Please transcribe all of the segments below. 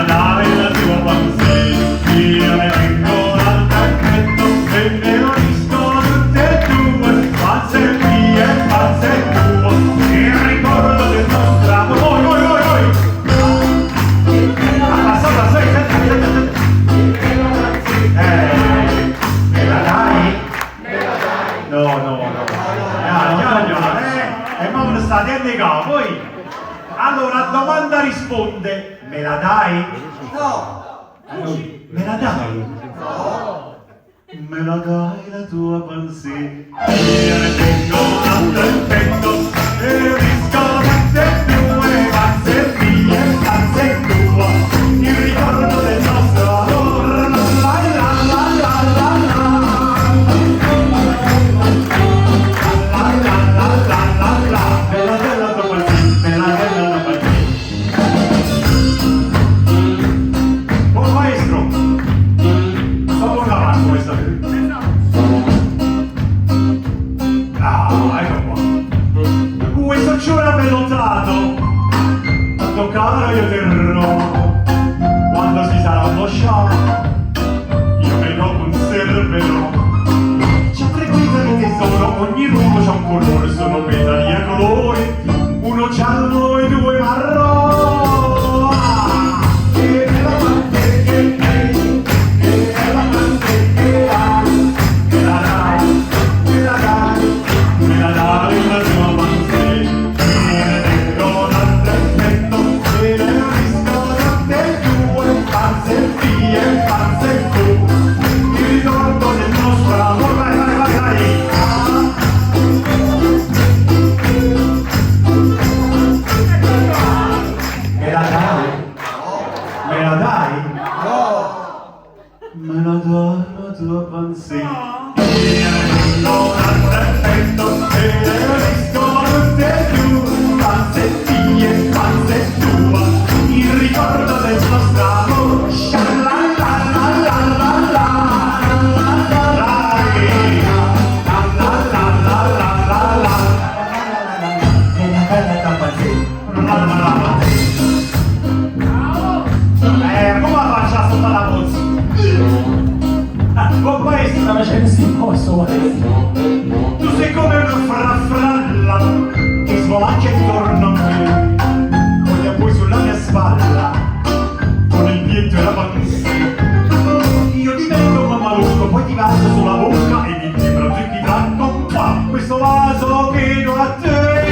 dai la tua panzetta, io ne tengo l'altro accetto e me lo riscono tutte e due, panze mie e panze tua, il ricordo del nostro amore. Me la dai? No. Ma non state a negare, poi. Allora, domanda risponde, me la dai? No. Allora, me la dai? No. Me la dai la tua panzetta, io ne tengo l'altro effetto, e riscono tutte due, panze mie e panze tua, il ricordo del nostro amore, bella bella tua panzetta, bella bella tua panzetta. Oh maestro, sto cavando questa. Ah, ecco qua. Questo ci ora bellottato, tanto caro io terrò, quando si sarà lasciato, io me lo conserverò. C'è tre guide di tesoro, ogni ruolo c'ha un colore, sono petali a colori, uno giallo e due marroni. E me la mante, e me la mante, me la dai, me la dai, me la dai la tua panzetta, io ne tengo l'altro effetto, e ne riscono tutte e due, panze mie e panze tue, il ricordo del nostro amore. Me la dai? Me la dai? No. Me la dai la tua panzetta, io ne tengo l'altro effetto, e ne riscono tutte e due, panze mie e panze tua, il ricordo del nostro amore. Come la faccia sotto la voce? Con questo sta facendo posso, tu sei come una farfalla che svolaccia intorno a me, poi poi sulla mia spalla con il pietro e la panzetta, io divento un mammaloso, poi ti vaso sulla bocca e mi progetti ti tratto qua questo vaso che do a te.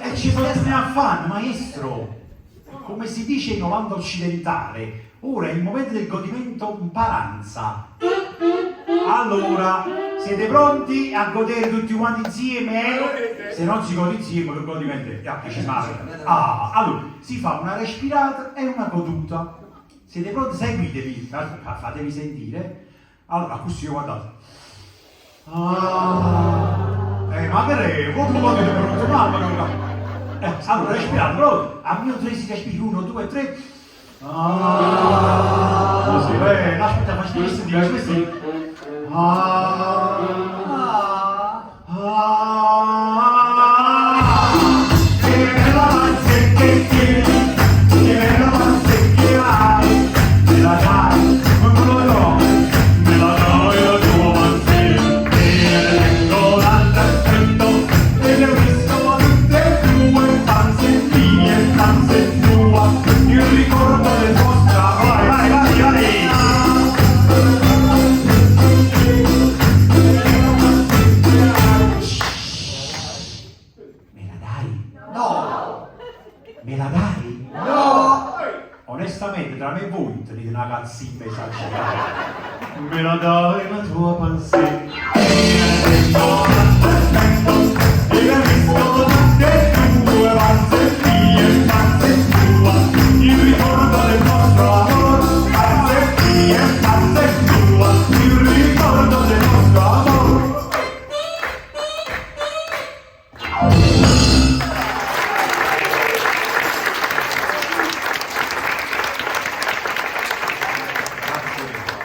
E ci sono affanno, maestro. Come si dice in Olanda occidentale, ora è il momento del godimento in paranza. Allora, siete pronti a godere tutti quanti insieme? Se non si gode insieme, che godimento è? Che ci male. Allora, si fa una respirata e una goduta. Siete pronti? Seguitevi, fatevi sentire. Allora, così, guardate. Ma che è? Come potete pronto? Mamma, allora respirate, pronto? A mio 3 si respiri, 1, 2, 3. Così, aspetta, faccio questo. Il ricordo del vostro amore. Vai. Me la dai? No. Me la dai? No. Onestamente, tra me e voi, tenete una cazzimba esagerata. Me la dai la tua panzetta? E capisco tutte e due, panze mie e panze tua, il ricordo del nostro amore, panze mie e panze tua, il ricordo del nostro amore.